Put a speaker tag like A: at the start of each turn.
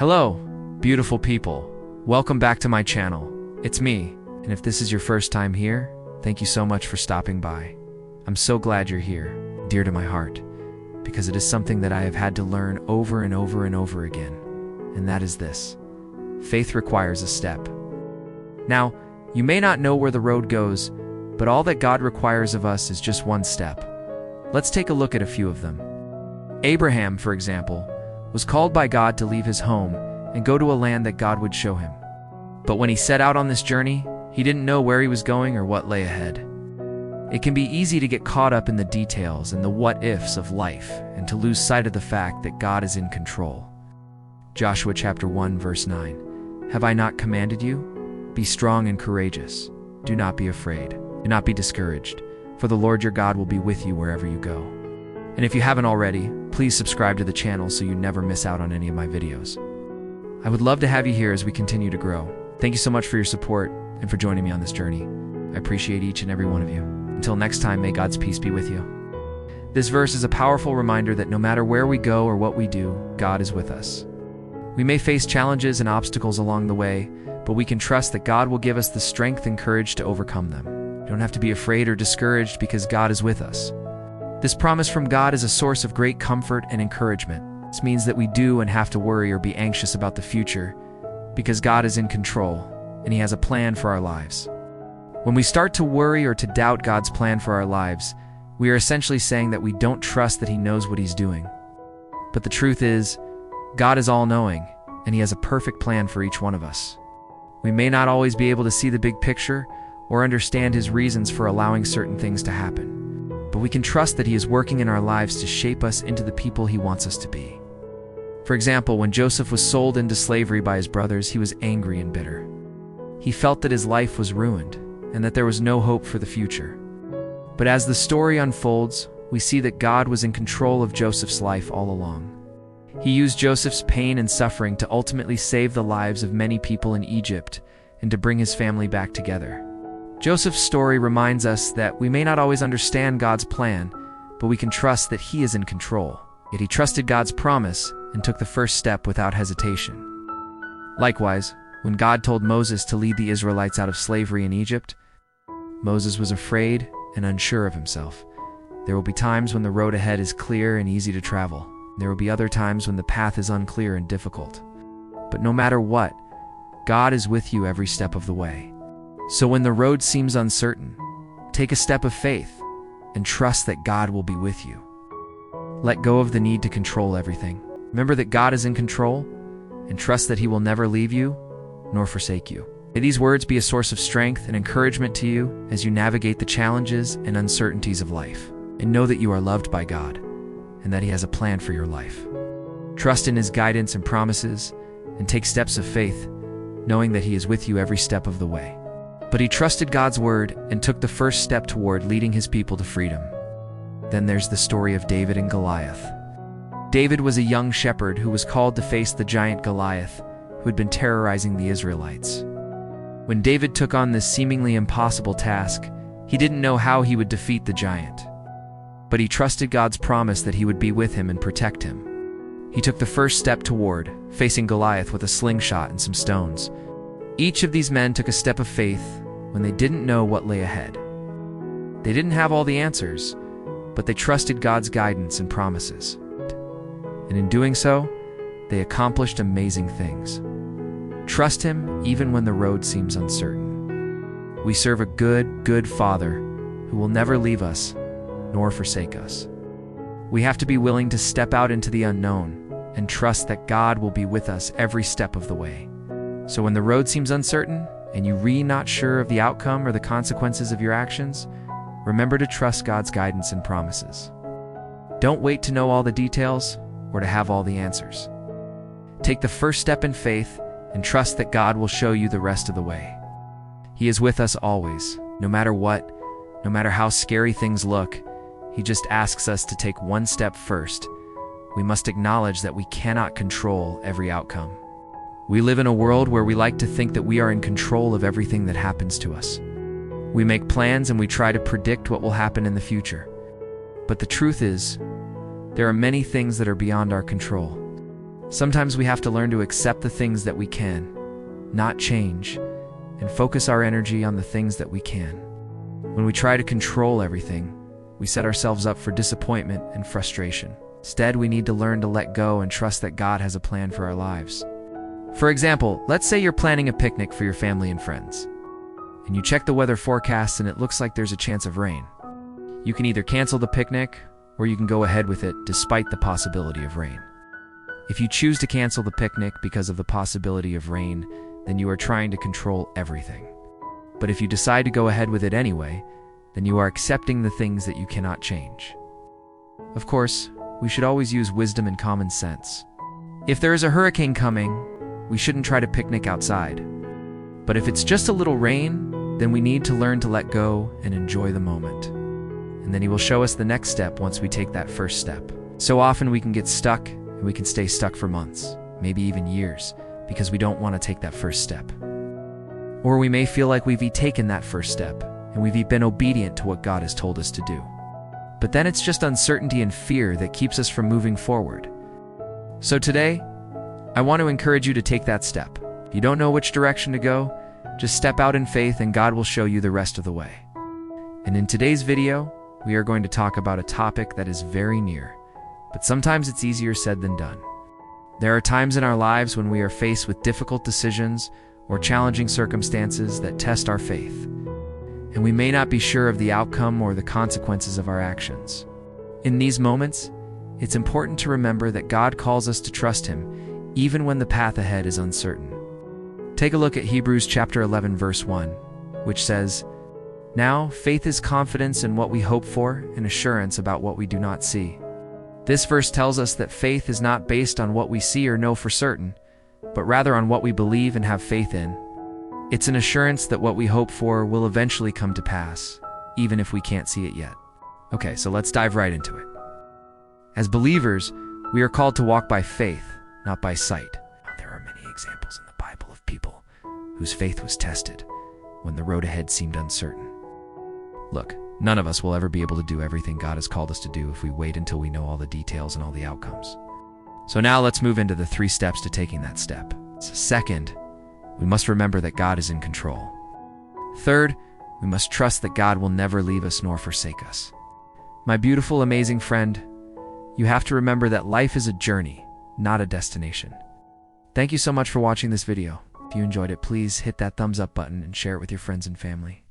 A: Hello, beautiful people. Welcome back to my channel. It's me, and if this is your first time here, thank you so much for stopping by. I'm so glad you're here, dear to my heart, because it is something that I have had to learn over and over and over again, and that is this: faith requires a step. Now, you may not know where the road goes, but all that God requires of us is just one step. Let's take a look at a few of them. Abraham, for example, was called by God to leave his home and go to a land that God would show him. But when he set out on this journey, he didn't know where he was going or what lay ahead. It can be easy to get caught up in the details and the what-ifs of life and to lose sight of the fact that God is in control. Joshua chapter 1, verse 9. Have I not commanded you? Be strong and courageous. Do not be afraid. Do not be discouraged, for the Lord your God will be with you wherever you go. And if you haven't already, please subscribe to the channel so you never miss out on any of my videos. I would love to have you here as we continue to grow. Thank you so much for your support and for joining me on this journey. I appreciate each and every one of you. Until next time, may God's peace be with you. This verse is a powerful reminder that no matter where we go or what we do, God is with us. We may face challenges and obstacles along the way, but we can trust that God will give us the strength and courage to overcome them. You don't have to be afraid or discouraged because God is with us. This promise from God is a source of great comfort and encouragement. This means that we don't have to worry or be anxious about the future because God is in control and He has a plan for our lives. When we start to worry or to doubt God's plan for our lives, we are essentially saying that we don't trust that He knows what He's doing. But the truth is, God is all-knowing and He has a perfect plan for each one of us. We may not always be able to see the big picture or understand His reasons for allowing certain things to happen, but we can trust that He is working in our lives to shape us into the people He wants us to be. For example, when Joseph was sold into slavery by his brothers, he was angry and bitter. He felt that his life was ruined and that there was no hope for the future. But as the story unfolds, we see that God was in control of Joseph's life all along. He used Joseph's pain and suffering to ultimately save the lives of many people in Egypt and to bring his family back together. Joseph's story reminds us that we may not always understand God's plan, but we can trust that He is in control. Yet he trusted God's promise and took the first step without hesitation. Likewise, when God told Moses to lead the Israelites out of slavery in Egypt, Moses was afraid and unsure of himself. There will be times when the road ahead is clear and easy to travel. There will be other times when the path is unclear and difficult. But no matter what, God is with you every step of the way. So when the road seems uncertain, take a step of faith and trust that God will be with you. Let go of the need to control everything. Remember that God is in control and trust that He will never leave you nor forsake you. May these words be a source of strength and encouragement to you as you navigate the challenges and uncertainties of life. And know that you are loved by God and that He has a plan for your life. Trust in His guidance and promises and take steps of faith, knowing that He is with you every step of the way. But he trusted God's word and took the first step toward leading his people to freedom. Then there's the story of David and Goliath. David was a young shepherd who was called to face the giant Goliath, who had been terrorizing the Israelites. When David took on this seemingly impossible task, he didn't know how he would defeat the giant. But he trusted God's promise that He would be with him and protect him. He took the first step toward facing Goliath with a slingshot and some stones. Each of these men took a step of faith when they didn't know what lay ahead. They didn't have all the answers, but they trusted God's guidance and promises. And in doing so, they accomplished amazing things. Trust Him even when the road seems uncertain. We serve a good Father who will never leave us nor forsake us. We have to be willing to step out into the unknown and trust that God will be with us every step of the way. So when the road seems uncertain and you're not sure of the outcome or the consequences of your actions, remember to trust God's guidance and promises. Don't wait to know all the details or to have all the answers. Take the first step in faith and trust that God will show you the rest of the way. He is with us always, no matter what, no matter how scary things look. He just asks us to take one step first. We must acknowledge that we cannot control every outcome. We live in a world where we like to think that we are in control of everything that happens to us. We make plans and we try to predict what will happen in the future. But the truth is, there are many things that are beyond our control. Sometimes we have to learn to accept the things that we can, not change, and focus our energy on the things that we can. When we try to control everything, we set ourselves up for disappointment and frustration. Instead, we need to learn to let go and trust that God has a plan for our lives. For example, let's say you're planning a picnic for your family and friends, and you check the weather forecast and it looks like there's a chance of rain. You can either cancel the picnic, or you can go ahead with it despite the possibility of rain. If you choose to cancel the picnic because of the possibility of rain, then you are trying to control everything. But if you decide to go ahead with it anyway, then you are accepting the things that you cannot change. Of course, we should always use wisdom and common sense. If there is a hurricane coming, we shouldn't try to picnic outside. But if it's just a little rain, then we need to learn to let go and enjoy the moment. And then He will show us the next step once we take that first step. So often we can get stuck, and we can stay stuck for months, maybe even years, because we don't want to take that first step. Or we may feel like we've taken that first step, and we've been obedient to what God has told us to do. But then it's just uncertainty and fear that keeps us from moving forward. So today, I want to encourage you to take that step. If you don't know which direction to go, just step out in faith and God will show you the rest of the way. And in today's video, we are going to talk about a topic that is very near, but sometimes it's easier said than done. There are times in our lives when we are faced with difficult decisions or challenging circumstances that test our faith, and we may not be sure of the outcome or the consequences of our actions. In these moments, it's important to remember that God calls us to trust Him even when the path ahead is uncertain. Take a look at Hebrews chapter 11 verse 1, which says, "Now faith is confidence in what we hope for and assurance about what we do not see." This verse tells us that faith is not based on what we see or know for certain, but rather on what we believe and have faith in. It's an assurance that what we hope for will eventually come to pass, even if we can't see it yet. Okay, so let's dive right into it. As believers, we are called to walk by faith, not by sight. There are many examples in the Bible of people whose faith was tested when the road ahead seemed uncertain. Look, none of us will ever be able to do everything God has called us to do if we wait until we know all the details and all the outcomes. So now let's move into the 3 steps to taking that step. Second, we must remember that God is in control. Third, we must trust that God will never leave us nor forsake us. My beautiful, amazing friend, you have to remember that life is a journey, not a destination. Thank you so much for watching this video. If you enjoyed it, please hit that thumbs up button and share it with your friends and family.